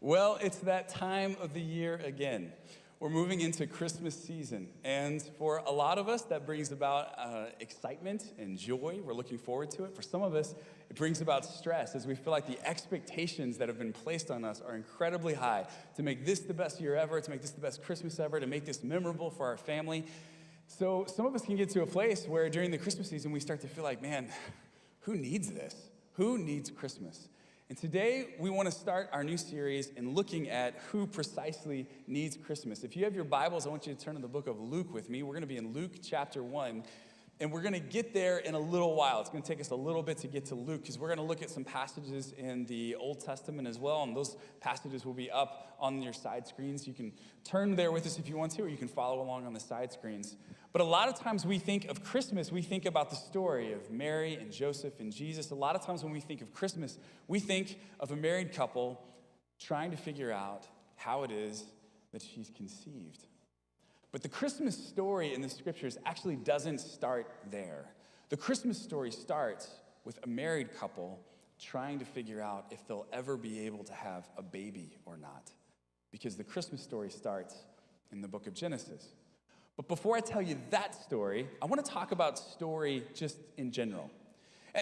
Well, it's that time of the year again. We're moving into Christmas season, and for a lot of us, that brings about excitement and joy. We're looking forward to it. For some of us, it brings about stress as we feel like the expectations that have been placed on us are incredibly high to make this the best year ever, to make this the best Christmas ever, to make this memorable for our family. So some of us can get to a place where during the Christmas season, we start to feel like, man, who needs this? Who needs Christmas? And today, we want to start our new series in looking at who precisely needs Christmas. If you have your Bibles, I want you to turn to the book of Luke with me. We're going to be in Luke chapter 1, and we're going to get there in a little while. It's going to take us a little bit to get to Luke, because we're going to look at some passages in the Old Testament as well, and those passages will be up on your side screens. You can turn there with us if you want to, or you can follow along on the side screens. But a lot of times we think of Christmas, we think about the story of Mary and Joseph and Jesus. A lot of times when we think of Christmas, we think of a married couple trying to figure out how it is that she's conceived. But the Christmas story in the scriptures actually doesn't start there. The Christmas story starts with a married couple trying to figure out if they'll ever be able to have a baby or not. Because the Christmas story starts in the book of Genesis. But before I tell you that story, I want to talk about story just in general.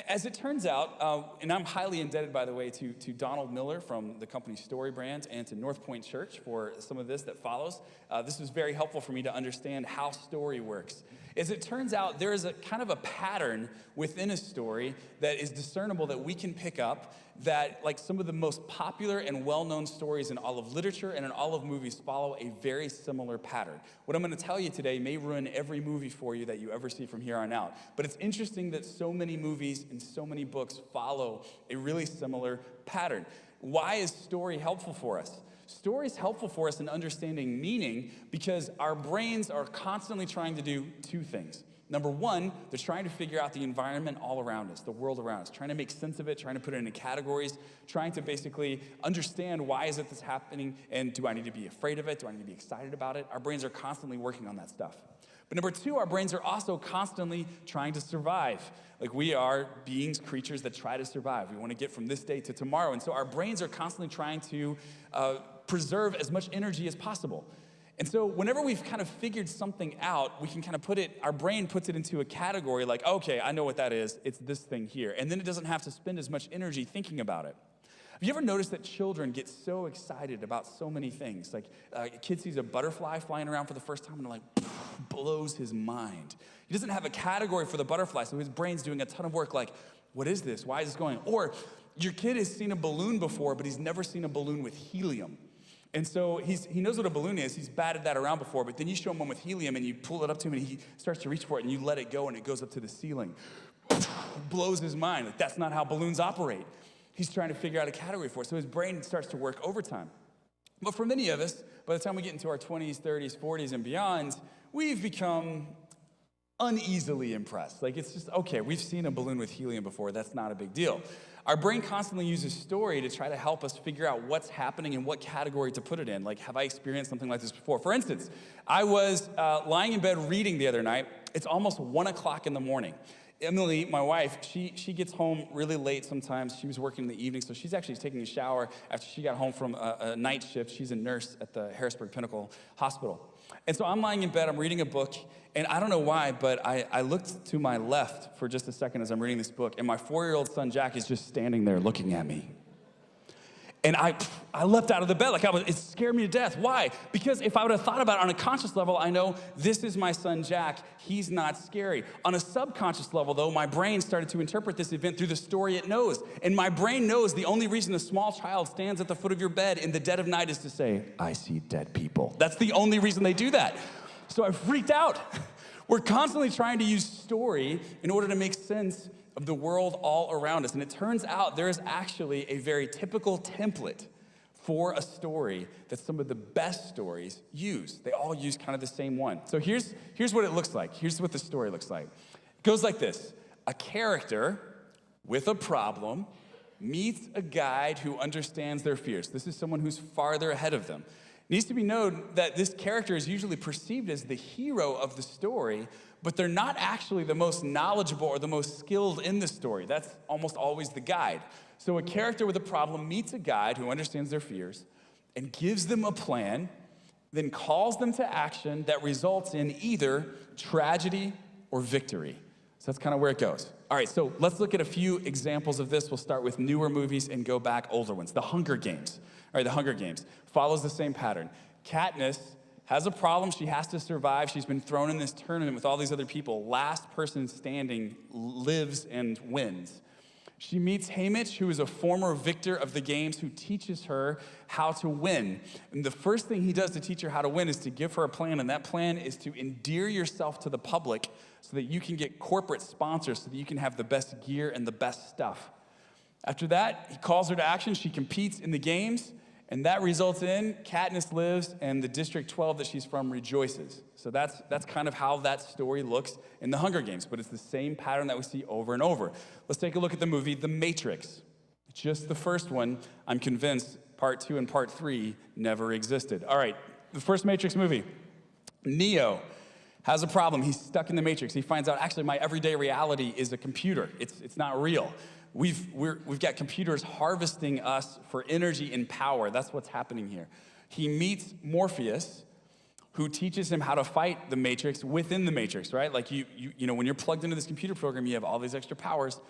As it turns out, and I'm highly indebted, by the way, to Donald Miller from the company Story Brand and to North Point Church for some of this that follows. This was very helpful for me to understand how story works. As it turns out, there is a kind of a pattern within a story that is discernible that we can pick up that, like some of the most popular and well-known stories in all of literature and in all of movies, follow a very similar pattern. What I'm going to tell you today may ruin every movie for you that you ever see from here on out. But it's interesting that so many movies and so many books follow a really similar pattern. Why is story helpful for us? Story is helpful for us in understanding meaning because our brains are constantly trying to do two things. Number one, they're trying to figure out the environment all around us, the world around us, trying to make sense of it, trying to put it into categories, trying to basically understand why is it this happening, and do I need to be afraid of it? Do I need to be excited about it? Our brains are constantly working on that stuff. But number two, our brains are also constantly trying to survive. Like we are beings, creatures that try to survive. We want to get from this day to tomorrow. And so our brains are constantly trying to preserve as much energy as possible. And so whenever we've kind of figured something out, we can kind of put it, our brain puts it into a category like, okay, I know what that is. It's this thing here. And then it doesn't have to spend as much energy thinking about it. Have you ever noticed that children get so excited about so many things? Like a kid sees a butterfly flying around for the first time and like blows his mind. He doesn't have a category for the butterfly, so his brain's doing a ton of work like, what is this? Why is this going? Or your kid has seen a balloon before, but he's never seen a balloon with helium. And so he knows what a balloon is. He's batted that around before, but then you show him one with helium and you pull it up to him and he starts to reach for it and you let it go and it goes up to the ceiling. Blows his mind. Like, that's not how balloons operate. He's trying to figure out a category for it. So his brain starts to work overtime. But for many of us, by the time we get into our 20s, 30s, 40s, and beyond, we've become uneasily impressed. Like, it's just, okay, we've seen a balloon with helium before. That's not a big deal. Our brain constantly uses story to try to help us figure out what's happening and what category to put it in. Like, have I experienced something like this before? For instance, I was lying in bed reading the other night. It's almost 1 o'clock in the morning. Emily, my wife, she gets home really late sometimes. She was working in the evening, so she's actually taking a shower after she got home from a night shift. She's a nurse at the Harrisburg Pinnacle Hospital. And so I'm lying in bed, I'm reading a book, and I don't know why, but I looked to my left for just a second as I'm reading this book, and my 4-year-old son, Jack, is just standing there looking at me. And I leapt out of the bed, it scared me to death. Why? Because if I would have thought about it on a conscious level, I know this is my son, Jack. He's not scary. On a subconscious level, though, my brain started to interpret this event through the story it knows. And my brain knows the only reason a small child stands at the foot of your bed in the dead of night is to say, I see dead people. That's the only reason they do that. So I freaked out. We're constantly trying to use story in order to make sense of the world all around us. And it turns out there is actually a very typical template for a story that some of the best stories use. They all use kind of the same one. So here's what it looks like. Here's what the story looks like. It goes like this. A character with a problem meets a guide who understands their fears. This is someone who's farther ahead of them. It needs to be known that this character is usually perceived as the hero of the story, but they're not actually the most knowledgeable or the most skilled in the story. That's almost always the guide. So a character with a problem meets a guide who understands their fears. and gives them a plan, then calls them to action that results in either tragedy or victory. So that's kind of where it goes. All right, so let's look at a few examples of this. We'll start with newer movies and go back older ones. The Hunger Games. All right, The Hunger Games follows the same pattern. Katniss has a problem. She has to survive. She's been thrown in this tournament with all these other people. Last person standing lives and wins. She meets Haymitch, who is a former victor of the games, who teaches her how to win. And the first thing he does to teach her how to win is to give her a plan, and that plan is to endear yourself to the public so that you can get corporate sponsors, so that you can have the best gear and the best stuff. After that, he calls her to action. She competes in the games, and that results in Katniss lives, and the District 12 that she's from rejoices. So that's kind of how that story looks in The Hunger Games, but it's the same pattern that we see over and over. Let's take a look at the movie The Matrix. Just the first one, I'm convinced part 2 and part 3 never existed. All right, the first Matrix movie. Neo has a problem. He's stuck in the Matrix. He finds out, actually, my everyday reality is a computer. It's not real. We've got computers harvesting us for energy and power. That's what's happening here. He meets Morpheus, who teaches him how to fight the Matrix within the Matrix, right? Like you know, when you're plugged into this computer program, you have all these extra powers.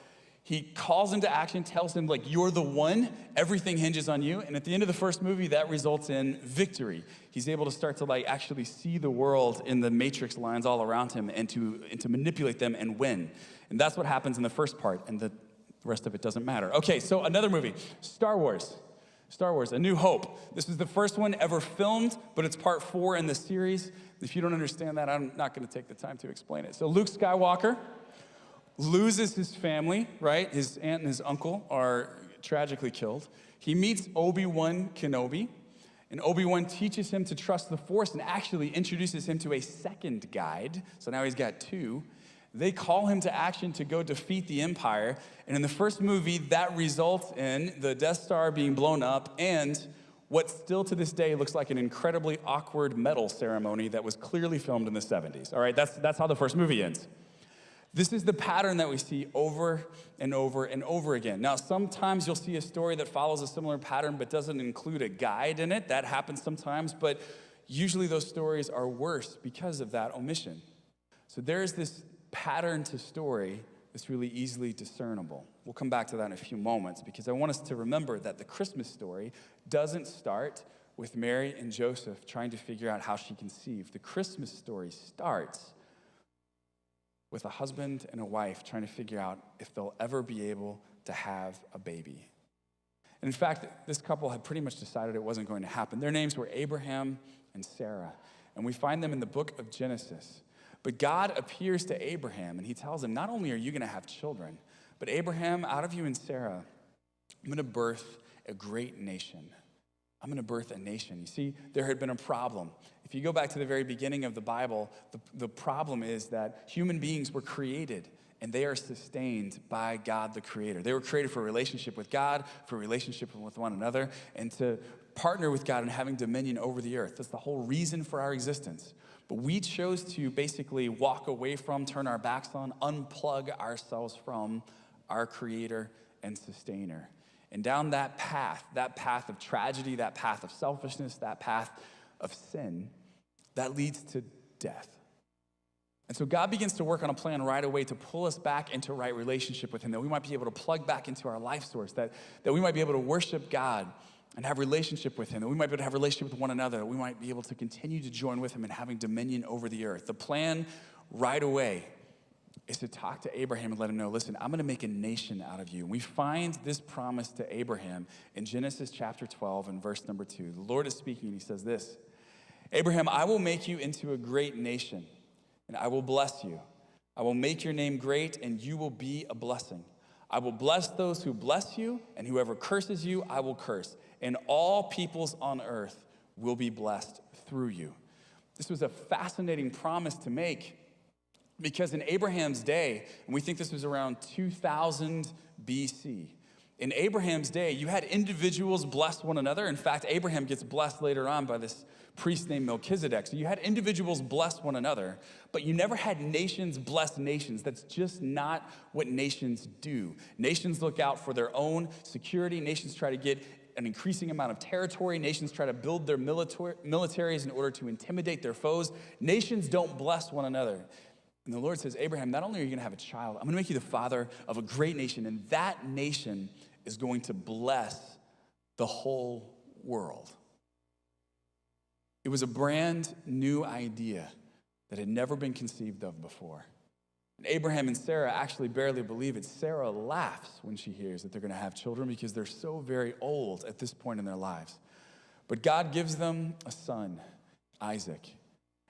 He calls him to action, tells him, like, you're the one, everything hinges on you. And at the end of the first movie, that results in victory. He's able to start to, like, actually see the world in the Matrix lines all around him and to manipulate them and win. And that's what happens in the first part, and the rest of it doesn't matter. Okay, so another movie, Star Wars, A New Hope. This is the first one ever filmed, but it's part 4 in the series. If you don't understand that, I'm not gonna take the time to explain it. So Luke Skywalker loses his family, right? His aunt and his uncle are tragically killed. He meets Obi-Wan Kenobi, and Obi-Wan teaches him to trust the Force and actually introduces him to a second guide. So now he's got 2. They call him to action to go defeat the Empire. And in the first movie, that results in the Death Star being blown up and what still to this day looks like an incredibly awkward medal ceremony that was clearly filmed in the 70s. All right, that's how the first movie ends. This is the pattern that we see over and over and over again. Now, sometimes you'll see a story that follows a similar pattern but doesn't include a guide in it. That happens sometimes, but usually those stories are worse because of that omission. So there's this pattern to story that's really easily discernible. We'll come back to that in a few moments because I want us to remember that the Christmas story doesn't start with Mary and Joseph trying to figure out how she conceived. The Christmas story starts with a husband and a wife trying to figure out if they'll ever be able to have a baby. And in fact, this couple had pretty much decided it wasn't going to happen. Their names were Abraham and Sarah, and we find them in the book of Genesis. But God appears to Abraham, and he tells him, not only are you going to have children, but Abraham, out of you and Sarah, I'm going to birth a great nation. I'm going to birth a nation. You see, there had been a problem. If you go back to the very beginning of the Bible, the problem is that human beings were created, and they are sustained by God the Creator. They were created for a relationship with God, for a relationship with one another, and to partner with God in having dominion over the earth. That's the whole reason for our existence. But we chose to basically walk away from, turn our backs on, unplug ourselves from our Creator and Sustainer. And down that path of tragedy, that path of selfishness, that path of sin, that leads to death. And so God begins to work on a plan right away to pull us back into right relationship with him, that we might be able to plug back into our life source, that we might be able to worship God and have relationship with him, that we might be able to have relationship with one another, that we might be able to continue to join with him in having dominion over the earth. The plan right away is to talk to Abraham and let him know, listen, I'm going to make a nation out of you. And we find this promise to Abraham in Genesis chapter 12 and verse number 2. The Lord is speaking and he says this, Abraham, I will make you into a great nation and I will bless you. I will make your name great and you will be a blessing. I will bless those who bless you and whoever curses you, I will curse. And all peoples on earth will be blessed through you. This was a fascinating promise to make because in Abraham's day, and we think this was around 2000 BC, in Abraham's day, you had individuals bless one another. In fact, Abraham gets blessed later on by this priest named Melchizedek. So you had individuals bless one another, but you never had nations bless nations. That's just not what nations do. Nations look out for their own security. Nations try to get an increasing amount of territory. Nations try to build their militaries in order to intimidate their foes. Nations don't bless one another. And the Lord says, Abraham, not only are you going to have a child, I'm going to make you the father of a great nation, and that nation is going to bless the whole world. It was a brand new idea that had never been conceived of before. And Abraham and Sarah actually barely believe it. Sarah laughs when she hears that they're going to have children because they're so very old at this point in their lives. But God gives them a son, Isaac.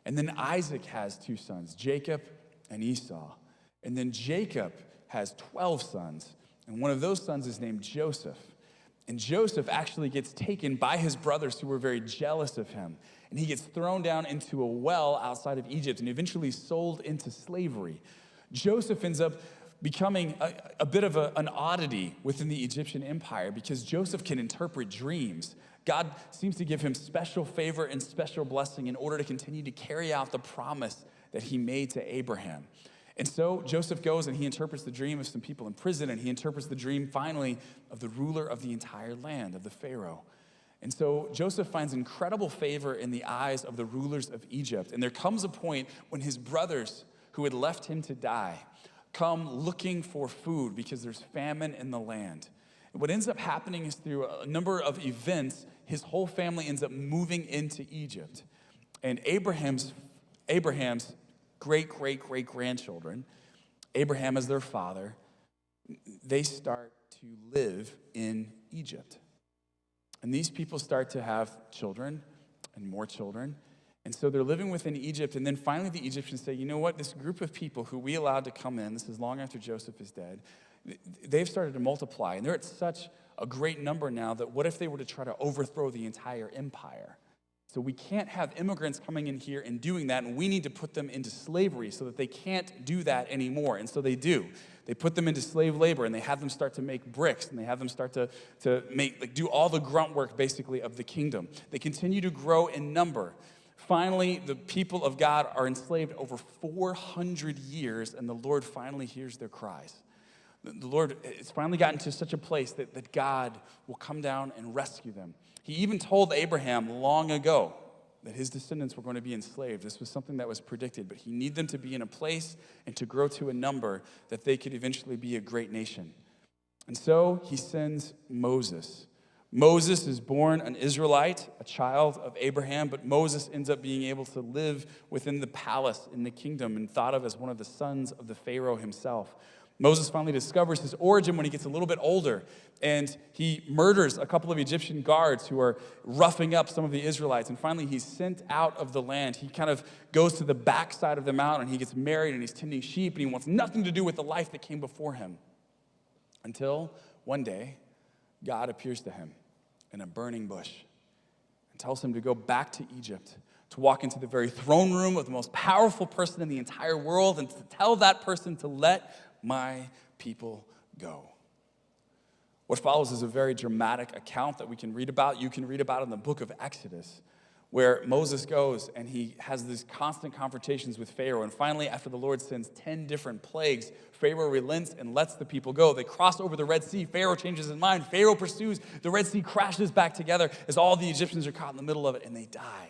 And then Isaac has two sons, Jacob and Esau. And then Jacob has 12 sons. And one of those sons is named Joseph. And Joseph actually gets taken by his brothers who were very jealous of him. And he gets thrown down into a well outside of Egypt and eventually sold into slavery. Joseph ends up becoming a bit of an oddity within the Egyptian empire because Joseph can interpret dreams. God seems to give him special favor and special blessing in order to continue to carry out the promise that he made to Abraham. And so Joseph goes and he interprets the dream of some people in prison, and he interprets the dream finally of the ruler of the entire land, of the Pharaoh. And so Joseph finds incredible favor in the eyes of the rulers of Egypt. And there comes a point when his brothers, who had left him to die, come looking for food because there's famine in the land. And what ends up happening is through a number of events, his whole family ends up moving into Egypt. And Abraham's great-great-great-grandchildren, Abraham as their father, they start to live in Egypt. And these people start to have children and more children. And so they're living within Egypt. And then finally the Egyptians say, you know what, this group of people who we allowed to come in, this is long after Joseph is dead, they've started to multiply. And they're at such a great number now that what if they were to try to overthrow the entire empire? So we can't have immigrants coming in here and doing that, and we need to put them into slavery so that they can't do that anymore. And so they do. They put them into slave labor, and they have them start to make bricks, and they have them start to do all the grunt work, basically, of the kingdom. They continue to grow in number. Finally, the people of God are enslaved over 400 years, and the Lord finally hears their cries. The Lord, it's finally gotten to such a place that God will come down and rescue them. He even told Abraham long ago that his descendants were going to be enslaved. This was something that was predicted, but he needed them to be in a place and to grow to a number that they could eventually be a great nation. And so he sends Moses. Moses is born an Israelite, a child of Abraham, but Moses ends up being able to live within the palace in the kingdom and thought of as one of the sons of the Pharaoh himself. Moses finally discovers his origin when he gets a little bit older, and he murders a couple of Egyptian guards who are roughing up some of the Israelites, and finally he's sent out of the land. He kind of goes to the backside of the mountain, he gets married, and he's tending sheep, and he wants nothing to do with the life that came before him. Until one day, God appears to him in a burning bush and tells him to go back to Egypt, to walk into the very throne room of the most powerful person in the entire world, and to tell that person to let my people go. What follows is a very dramatic account that we can read about. You can read about in the book of Exodus, where Moses goes and he has these constant confrontations with Pharaoh. And finally, after the Lord sends 10 different plagues, Pharaoh relents and lets the people go. They cross over the Red Sea. Pharaoh changes his mind. Pharaoh pursues. The Red Sea crashes back together as all the Egyptians are caught in the middle of it, and they die.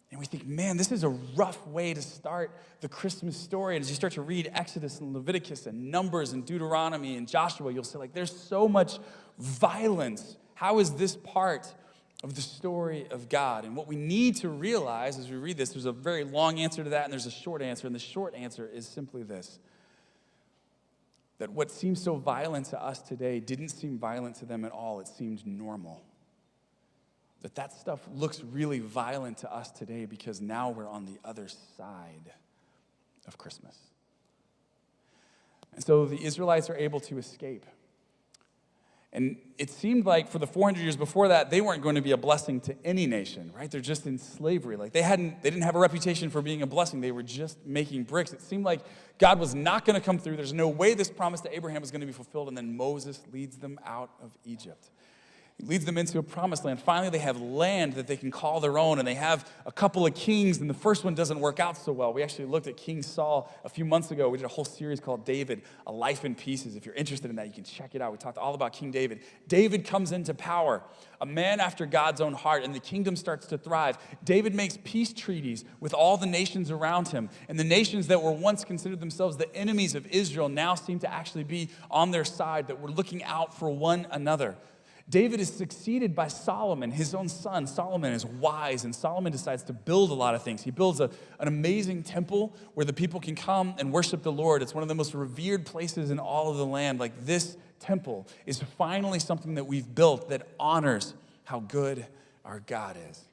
And we think, man, this is a rough way to start the Christmas story. And as you start to read Exodus and Leviticus and Numbers and Deuteronomy and Joshua, you'll say, like, there's so much violence. How is this part of the story of God? And what we need to realize as we read this, there's a very long answer to that, and there's a short answer. And the short answer is simply this: that what seems so violent to us today didn't seem violent to them at all. It seemed normal. That stuff looks really violent to us today because now we're on the other side of Christmas. And so the Israelites are able to escape. And it seemed like for the 400 years before that, they weren't going to be a blessing to any nation, right? They're just in slavery. Like they didn't have a reputation for being a blessing. They were just making bricks. It seemed like God was not going to come through. There's no way this promise to Abraham was going to be fulfilled. And then Moses leads them out of Egypt. He leads them into a promised land. Finally, they have land that they can call their own, and they have a couple of kings, and the first one doesn't work out so well. We actually looked at King Saul a few months ago. We did a whole series called David, A Life in Pieces. If you're interested in that, you can check it out. We talked all about King David. David comes into power, a man after God's own heart, and the kingdom starts to thrive. David makes peace treaties with all the nations around him, and the nations that were once considered themselves the enemies of Israel now seem to actually be on their side, that were looking out for one another. David is succeeded by Solomon, his own son. Solomon is wise, and Solomon decides to build a lot of things. He builds an amazing temple where the people can come and worship the Lord. It's one of the most revered places in all of the land. Like, this temple is finally something that we've built that honors how good our God is.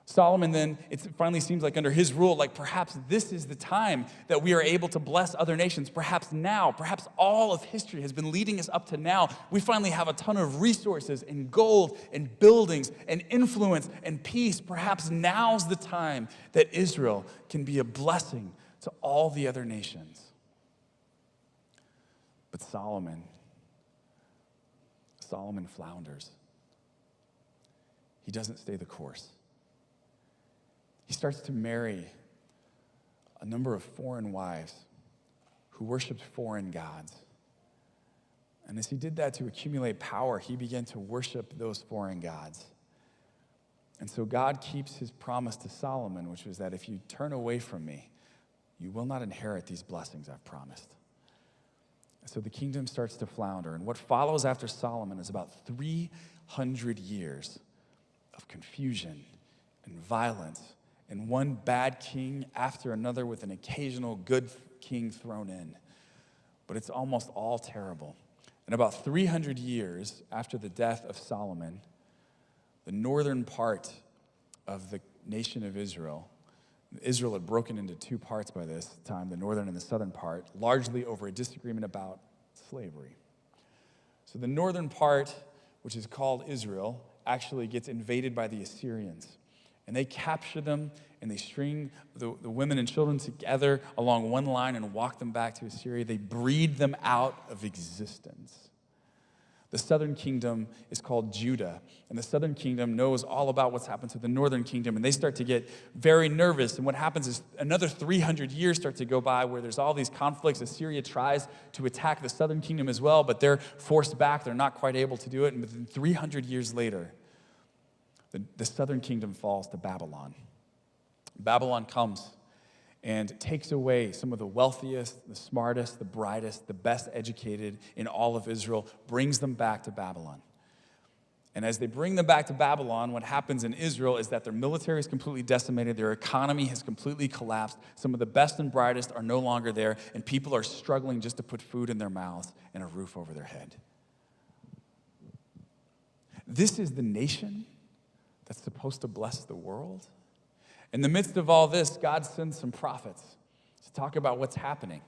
Solomon then, it finally seems like under his rule, like perhaps this is the time that we are able to bless other nations. Perhaps now, perhaps all of history has been leading us up to now. We finally have a ton of resources and gold and buildings and influence and peace. Perhaps now's the time that Israel can be a blessing to all the other nations. But Solomon flounders. He doesn't stay the course. He starts to marry a number of foreign wives who worshiped foreign gods. And as he did that to accumulate power, he began to worship those foreign gods. And so God keeps his promise to Solomon, which was that if you turn away from me, you will not inherit these blessings I've promised. And so the kingdom starts to flounder. And what follows after Solomon is about 300 years of confusion and violence, and one bad king after another with an occasional good king thrown in. But it's almost all terrible. And about 300 years after the death of Solomon, the northern part of the nation of Israel had broken into two parts by this time, the northern and the southern part, largely over a disagreement about slavery. So the northern part, which is called Israel, actually gets invaded by the Assyrians. And they capture them, and they string the women and children together along one line and walk them back to Assyria. They breed them out of existence. The southern kingdom is called Judah, and the southern kingdom knows all about what's happened to the northern kingdom, and they start to get very nervous. And what happens is another 300 years start to go by where there's all these conflicts. Assyria tries to attack the southern kingdom as well, but they're forced back. They're not quite able to do it, and within 300 years later, the southern kingdom falls to Babylon. Babylon comes and takes away some of the wealthiest, the smartest, the brightest, the best educated in all of Israel, brings them back to Babylon. And as they bring them back to Babylon, what happens in Israel is that their military is completely decimated, their economy has completely collapsed, some of the best and brightest are no longer there, and people are struggling just to put food in their mouths and a roof over their head. This is the nation that's supposed to bless the world. In the midst of all this, God sends some prophets to talk about what's happening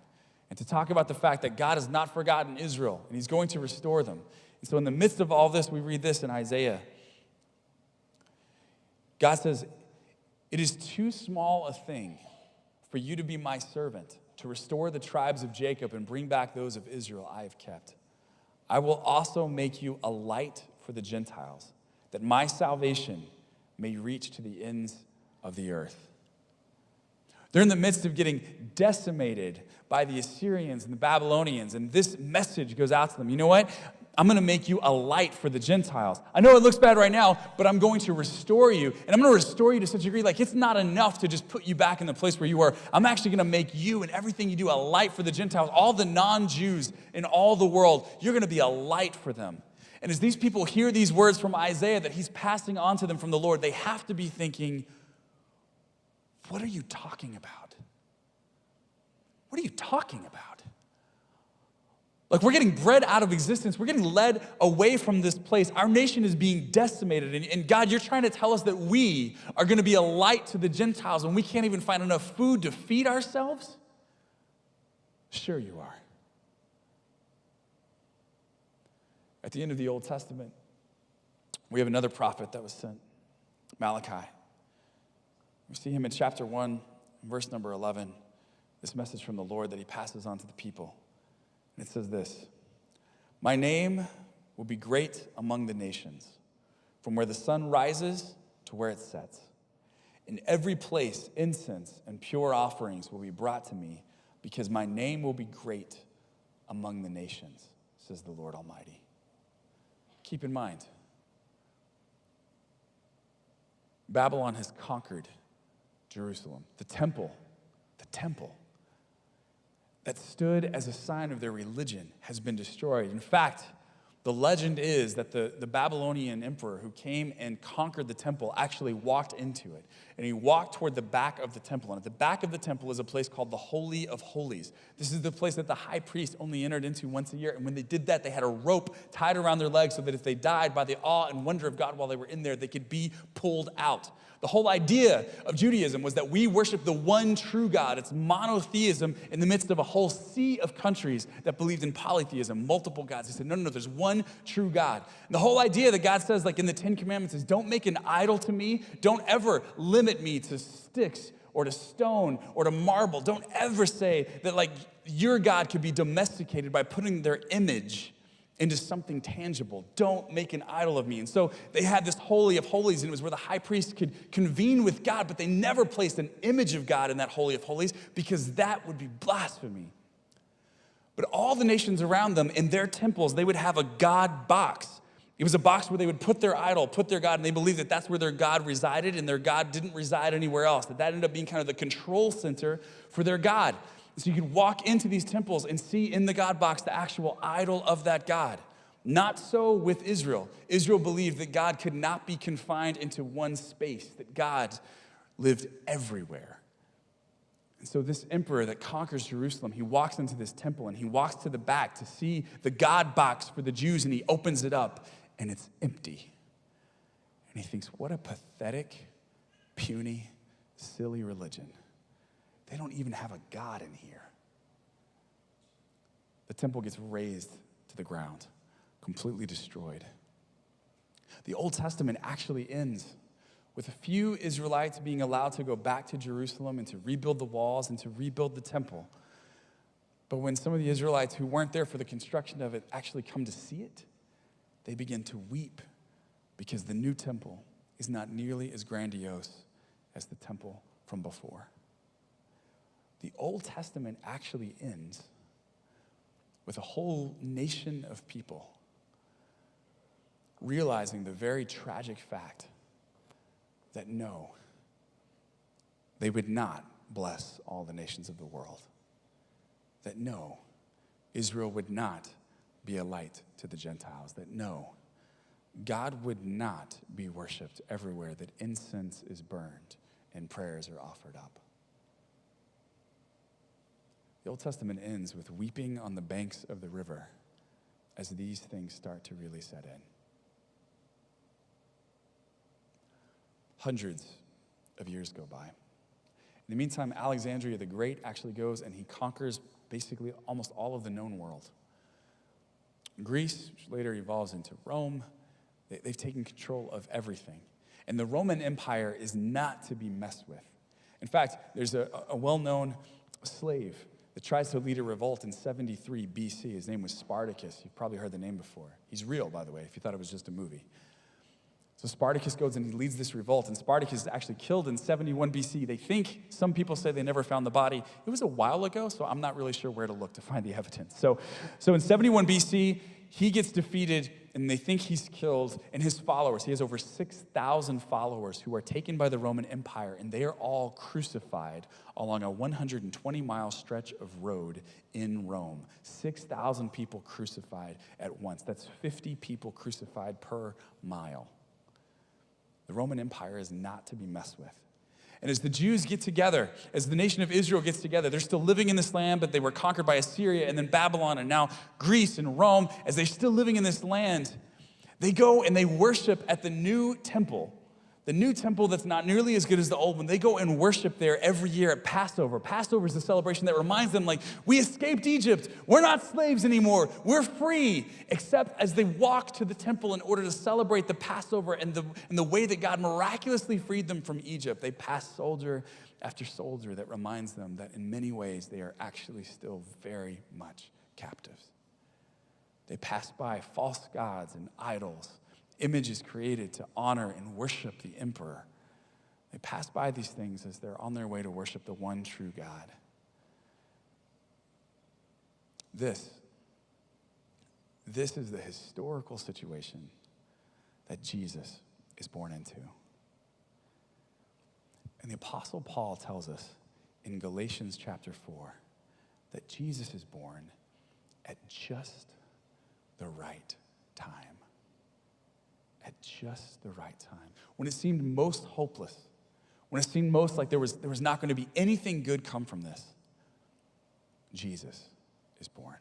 and to talk about the fact that God has not forgotten Israel and he's going to restore them. And so in the midst of all this, we read this in Isaiah. God says, "It is too small a thing for you to be my servant, to restore the tribes of Jacob and bring back those of Israel I have kept. I will also make you a light for the Gentiles, that my salvation may reach to the ends of the earth." They're in the midst of getting decimated by the Assyrians and the Babylonians, and this message goes out to them. You know what? I'm going to make you a light for the Gentiles. I know it looks bad right now, but I'm going to restore you, and I'm going to restore you to such a degree, like it's not enough to just put you back in the place where you were. I'm actually going to make you and everything you do a light for the Gentiles. All the non-Jews in all the world, you're going to be a light for them. And as these people hear these words from Isaiah that he's passing on to them from the Lord, they have to be thinking, what are you talking about? What are you talking about? Like, we're getting bred out of existence. We're getting led away from this place. Our nation is being decimated. And God, you're trying to tell us that we are going to be a light to the Gentiles when we can't even find enough food to feed ourselves? Sure you are. At the end of the Old Testament, we have another prophet that was sent, Malachi. We see him in chapter 1, verse number 11, this message from the Lord that he passes on to the people. And it says this, "My name will be great among the nations, from where the sun rises to where it sets. In every place, incense and pure offerings will be brought to me, because my name will be great among the nations, says the Lord Almighty. Keep in mind, Babylon has conquered Jerusalem. The temple that stood as a sign of their religion has been destroyed. In fact, the legend is that the Babylonian emperor who came and conquered the temple actually walked into it. And he walked toward the back of the temple. And at the back of the temple is a place called the Holy of Holies. This is the place that the high priest only entered into once a year. And when they did that, they had a rope tied around their legs so that if they died by the awe and wonder of God while they were in there, they could be pulled out. The whole idea of Judaism was that we worship the one true God. It's monotheism in the midst of a whole sea of countries that believed in polytheism, multiple gods. He said, no, there's one true God. And the whole idea that God says, like in the Ten Commandments, is don't make an idol to me. Don't ever limit me to sticks or to stone or to marble. Don't ever say that like your God could be domesticated by putting their image into something tangible. Don't make an idol of me. And so they had this Holy of Holies, and it was where the high priest could convene with God, but they never placed an image of God in that Holy of Holies because that would be blasphemy. But all the nations around them, in their temples, they would have a God box. It was a box where they would put their idol, put their God, and they believed that that's where their God resided, and their God didn't reside anywhere else. That ended up being kind of the control center for their God. So you could walk into these temples and see in the God box the actual idol of that God. Not so with Israel. Israel believed that God could not be confined into one space, that God lived everywhere. And so this emperor that conquers Jerusalem, he walks into this temple and he walks to the back to see the God box for the Jews, and he opens it up and it's empty. And he thinks, what a pathetic, puny, silly religion. They don't even have a God in here. The temple gets razed to the ground, completely destroyed. The Old Testament actually ends with a few Israelites being allowed to go back to Jerusalem and to rebuild the walls and to rebuild the temple. But when some of the Israelites who weren't there for the construction of it actually come to see it, they begin to weep because the new temple is not nearly as grandiose as the temple from before. The Old Testament actually ends with a whole nation of people realizing the very tragic fact that no, they would not bless all the nations of the world. That no, Israel would not be a light to the Gentiles. That no, God would not be worshiped everywhere that incense is burned and prayers are offered up. The Old Testament ends with weeping on the banks of the river as these things start to really set in. Hundreds of years go by. In the meantime, Alexander the Great actually goes and he conquers basically almost all of the known world. Greece, which later evolves into Rome, they've taken control of everything. And the Roman Empire is not to be messed with. In fact, there's a well-known slave that tries to lead a revolt in 73 BC. His name was Spartacus. You've probably heard the name before. He's real, by the way, if you thought it was just a movie. So Spartacus goes and he leads this revolt, and Spartacus is actually killed in 71 BC. They think, some people say they never found the body. It was a while ago, so I'm not really sure where to look to find the evidence. So in 71 BC, he gets defeated, and they think he's killed, and his followers, he has over 6,000 followers who are taken by the Roman Empire, and they are all crucified along a 120-mile stretch of road in Rome. 6,000 people crucified at once. That's 50 people crucified per mile. The Roman Empire is not to be messed with. And as the Jews get together, as the nation of Israel gets together, they're still living in this land, but they were conquered by Assyria and then Babylon and now Greece and Rome. As they're still living in this land, they go and they worship at the new temple. The new temple that's not nearly as good as the old one. They go and worship there every year at Passover. Passover is the celebration that reminds them, like, we escaped Egypt. We're not slaves anymore. We're free. Except as they walk to the temple in order to celebrate the Passover and the way that God miraculously freed them from Egypt, they pass soldier after soldier that reminds them that in many ways they are actually still very much captives. They pass by false gods and idols, images created to honor and worship the emperor. They pass by these things as they're on their way to worship the one true God. This is the historical situation that Jesus is born into. And the Apostle Paul tells us in Galatians chapter 4 that Jesus is born at just the right time. At just the right time. When it seemed most hopeless, when it seemed most like there was not going to be anything good come from this, Jesus is born.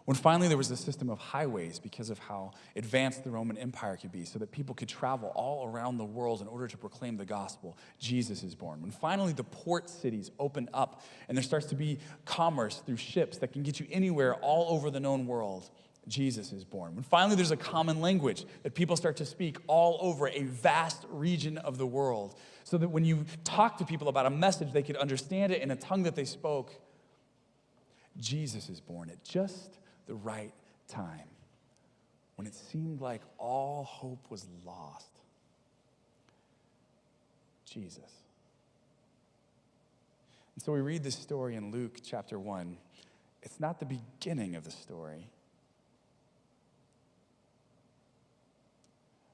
When finally there was a system of highways because of how advanced the Roman Empire could be, so that people could travel all around the world in order to proclaim the gospel, Jesus is born. When finally the port cities open up and there starts to be commerce through ships that can get you anywhere all over the known world, Jesus is born. When finally there's a common language that people start to speak all over a vast region of the world, so that when you talk to people about a message, they could understand it in a tongue that they spoke, Jesus is born at just the right time, when it seemed like all hope was lost. Jesus. And so we read this story in Luke chapter 1. It's not the beginning of the story.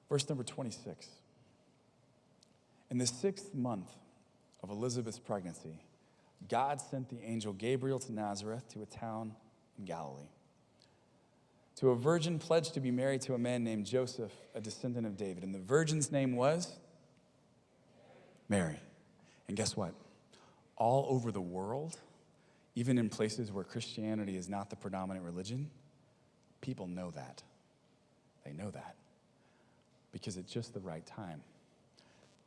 Verse number 26. In the 6th month of Elizabeth's pregnancy, God sent the angel Gabriel to Nazareth, to a town in Galilee, to a virgin pledged to be married to a man named Joseph, a descendant of David. And the virgin's name was Mary. And guess what? All over the world, even in places where Christianity is not the predominant religion, people know that. They know that. Because at just the right time,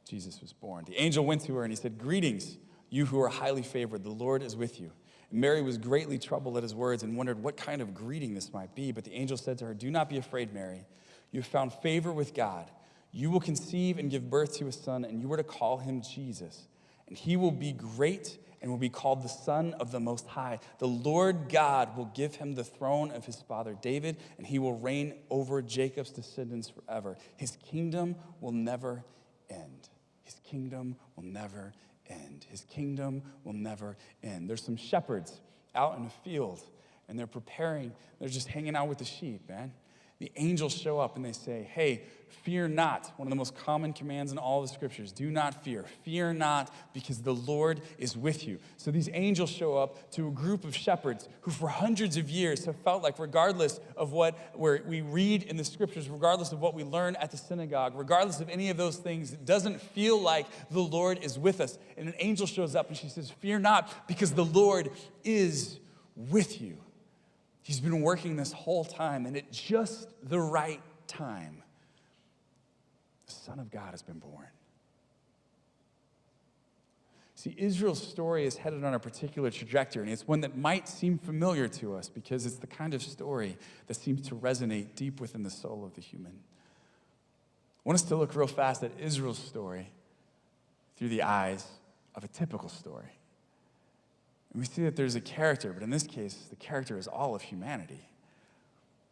Jesus was born. The angel went to her and he said, "Greetings, you who are highly favored. The Lord is with you." And Mary was greatly troubled at his words and wondered what kind of greeting this might be. But the angel said to her, "Do not be afraid, Mary. You have found favor with God. You will conceive and give birth to a son, and you are to call him Jesus. And he will be great and will be called the Son of the Most High. The Lord God will give him the throne of his father David, and he will reign over Jacob's descendants forever. His kingdom will never end." His kingdom will never end. His kingdom will never end. There's some shepherds out in a field, and they're preparing. They're just hanging out with the sheep, man. The angels show up, and they say, "Hey, fear not." One of the most common commands in all the scriptures. Do not fear. Fear not, because the Lord is with you. So these angels show up to a group of shepherds who for hundreds of years have felt like, regardless of what we read in the scriptures, regardless of what we learn at the synagogue, regardless of any of those things, it doesn't feel like the Lord is with us. And an angel shows up and she says, "Fear not, because the Lord is with you." He's been working this whole time, and at just the right time, the Son of God has been born. See, Israel's story is headed on a particular trajectory, and it's one that might seem familiar to us because it's the kind of story that seems to resonate deep within the soul of the human. I want us to look real fast at Israel's story through the eyes of a typical story. And we see that there's a character, but in this case, the character is all of humanity.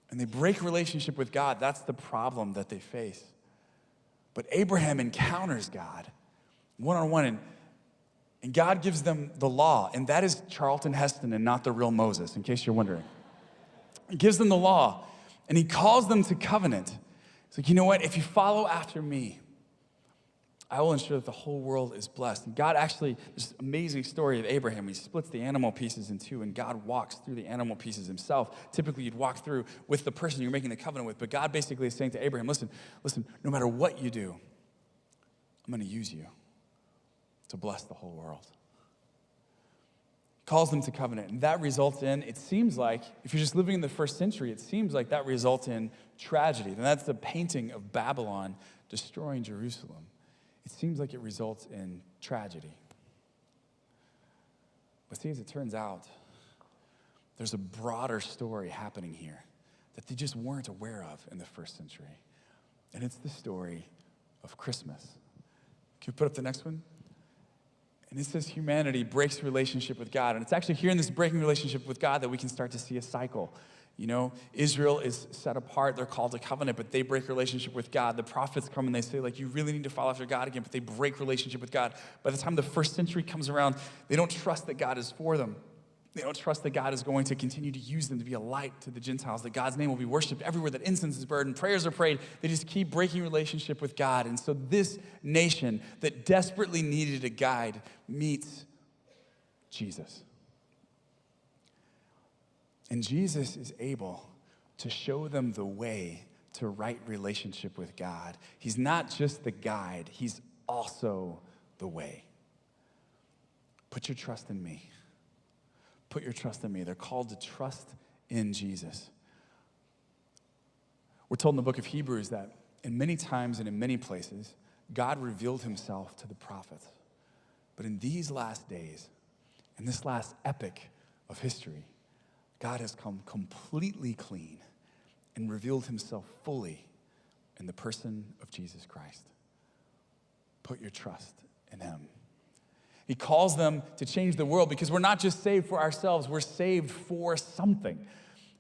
And they break relationship with God. That's the problem that they face. But Abraham encounters God one-on-one, and God gives them the law. And that is Charlton Heston and not the real Moses, in case you're wondering. He gives them the law, and he calls them to covenant. He's like, "You know what? If you follow after me, I will ensure that the whole world is blessed." And God actually, this amazing story of Abraham, he splits the animal pieces in two, and God walks through the animal pieces himself. Typically, you'd walk through with the person you're making the covenant with, but God basically is saying to Abraham, listen, no matter what you do, I'm going to use you to bless the whole world. He calls them to covenant, and that results in, it seems like, if you're just living in the first century, it seems like that results in tragedy. And that's the painting of Babylon destroying Jerusalem. It seems like it results in tragedy. But see, as it turns out, there's a broader story happening here that they just weren't aware of in the first century. And it's the story of Christmas. Can we put up the next one? And it says humanity breaks relationship with God. And it's actually here in this breaking relationship with God that we can start to see a cycle. You know, Israel is set apart. They're called to covenant, but they break relationship with God. The prophets come and they say, like, you really need to follow after God again, but they break relationship with God. By the time the first century comes around, they don't trust that God is for them. They don't trust that God is going to continue to use them to be a light to the Gentiles, that God's name will be worshiped everywhere, that incense is burned and prayers are prayed. They just keep breaking relationship with God. And so this nation that desperately needed a guide meets Jesus. And Jesus is able to show them the way to right relationship with God. He's not just the guide, he's also the way. Put your trust in me. Put your trust in me. They're called to trust in Jesus. We're told in the book of Hebrews that in many times and in many places, God revealed himself to the prophets. But in these last days, in this last epic of history, God has come completely clean and revealed himself fully in the person of Jesus Christ. Put your trust in him. He calls them to change the world because we're not just saved for ourselves, we're saved for something.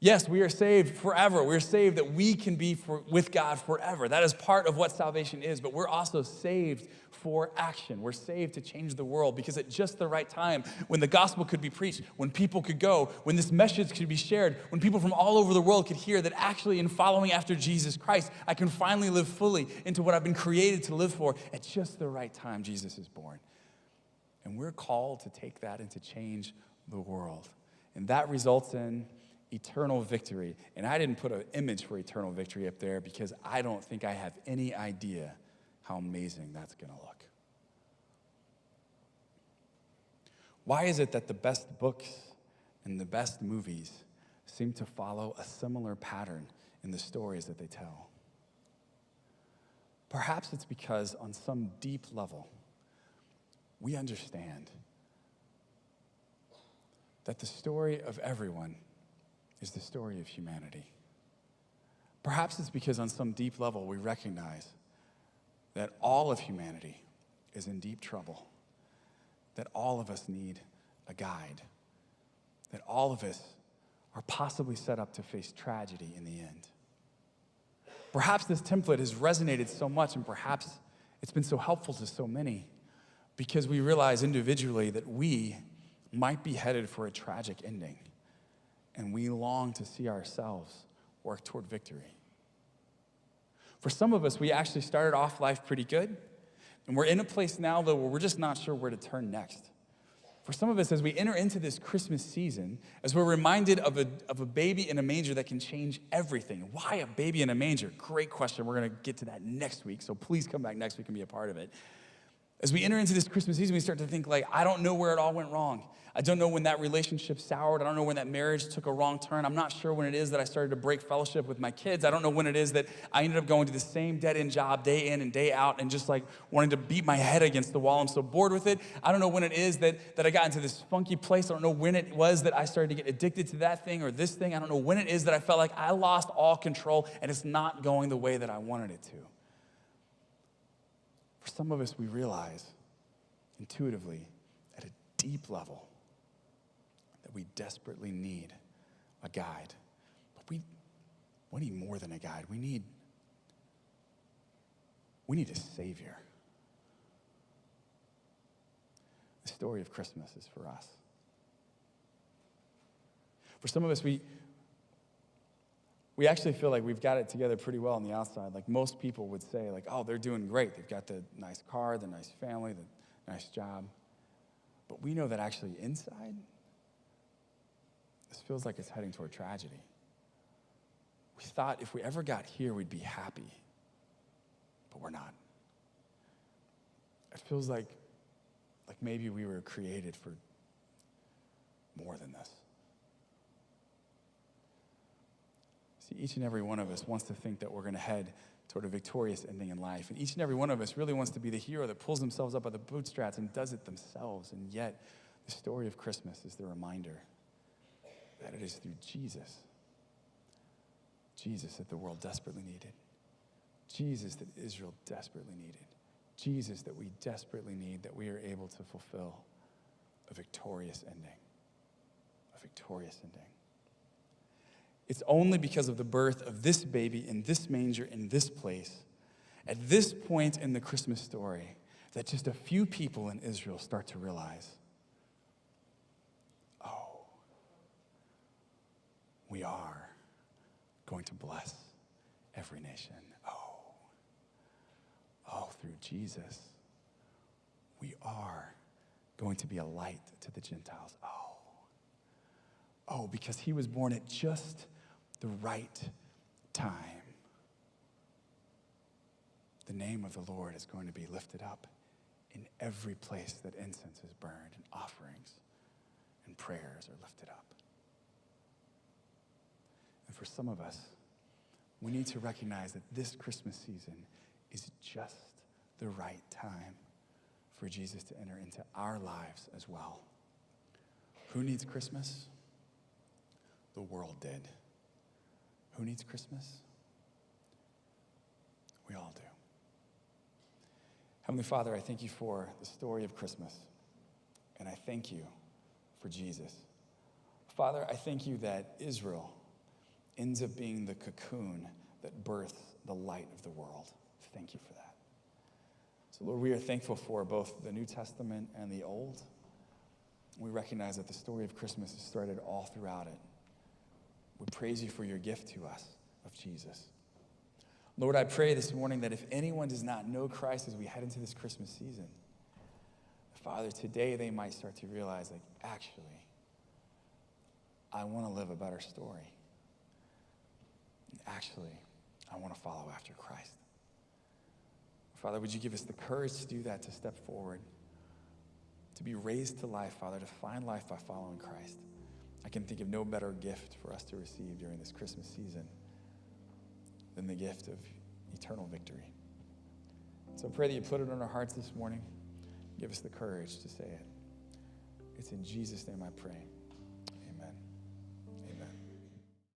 Yes, we are saved forever. We're saved that we can be with God forever. That is part of what salvation is, but we're also saved for action. We're saved to change the world because at just the right time, when the gospel could be preached, when people could go, when this message could be shared, when people from all over the world could hear that actually in following after Jesus Christ, I can finally live fully into what I've been created to live for. At just the right time, Jesus is born. And we're called to take that and to change the world. And that results in eternal victory. And I didn't put an image for eternal victory up there because I don't think I have any idea how amazing that's going to look. Why is it that the best books and the best movies seem to follow a similar pattern in the stories that they tell? Perhaps it's because on some deep level, we understand that the story of everyone is the story of humanity. Perhaps it's because on some deep level we recognize that all of humanity is in deep trouble, that all of us need a guide, that all of us are possibly set up to face tragedy in the end. Perhaps this template has resonated so much, and perhaps it's been so helpful to so many because we realize individually that we might be headed for a tragic ending, and we long to see ourselves work toward victory. For some of us, we actually started off life pretty good, and we're in a place now, though, where we're just not sure where to turn next. For some of us, as we enter into this Christmas season, as we're reminded of a baby in a manger that can change everything. Why a baby in a manger? Great question. We're going to get to that next week, so please come back next week and be a part of it. As we enter into this Christmas season, we start to think like, I don't know where it all went wrong. I don't know when that relationship soured. I don't know when that marriage took a wrong turn. I'm not sure when it is that I started to break fellowship with my kids. I don't know when it is that I ended up going to the same dead-end job day in and day out and just like wanting to beat my head against the wall. I'm so bored with it. I don't know when it is that I got into this funky place. I don't know when it was that I started to get addicted to that thing or this thing. I don't know when it is that I felt like I lost all control and it's not going the way that I wanted it to. For some of us, we realize intuitively at a deep level that we desperately need a guide. But we need more than a guide. We need a Savior. The story of Christmas is for us. For some of us, we actually feel like we've got it together pretty well on the outside. Like most people would say, like, oh, they're doing great. They've got the nice car, the nice family, the nice job. But we know that actually inside, this feels like it's heading toward tragedy. We thought if we ever got here, we'd be happy, but we're not. It feels like maybe we were created for more than this. See, each and every one of us wants to think that we're going to head toward a victorious ending in life. And each and every one of us really wants to be the hero that pulls themselves up by the bootstraps and does it themselves. And yet, the story of Christmas is the reminder that it is through Jesus. Jesus that the world desperately needed. Jesus that Israel desperately needed. Jesus that we desperately need, that we are able to fulfill a victorious ending. A victorious ending. It's only because of the birth of this baby in this manger in this place, at this point in the Christmas story, that just a few people in Israel start to realize, oh, we are going to bless every nation. Oh, through Jesus, we are going to be a light to the Gentiles. Oh, because he was born at just the right time. The name of the Lord is going to be lifted up in every place that incense is burned and offerings and prayers are lifted up. And for some of us, we need to recognize that this Christmas season is just the right time for Jesus to enter into our lives as well. Who needs Christmas? The world did. Who needs Christmas? We all do. Heavenly Father, I thank you for the story of Christmas, and I thank you for Jesus. Father, I thank you that Israel ends up being the cocoon that births the light of the world. Thank you for that. So, Lord, we are thankful for both the New Testament and the Old. We recognize that the story of Christmas is threaded all throughout it. We praise you for your gift to us of Jesus. Lord, I pray this morning that if anyone does not know Christ as we head into this Christmas season, Father, today they might start to realize, actually, I want to live a better story. Actually, I want to follow after Christ. Father, would you give us the courage to do that, to step forward, to be raised to life, Father, to find life by following Christ. I can think of no better gift for us to receive during this Christmas season than the gift of eternal victory. So I pray that you put it on our hearts this morning. Give us the courage to say it. It's in Jesus' name I pray.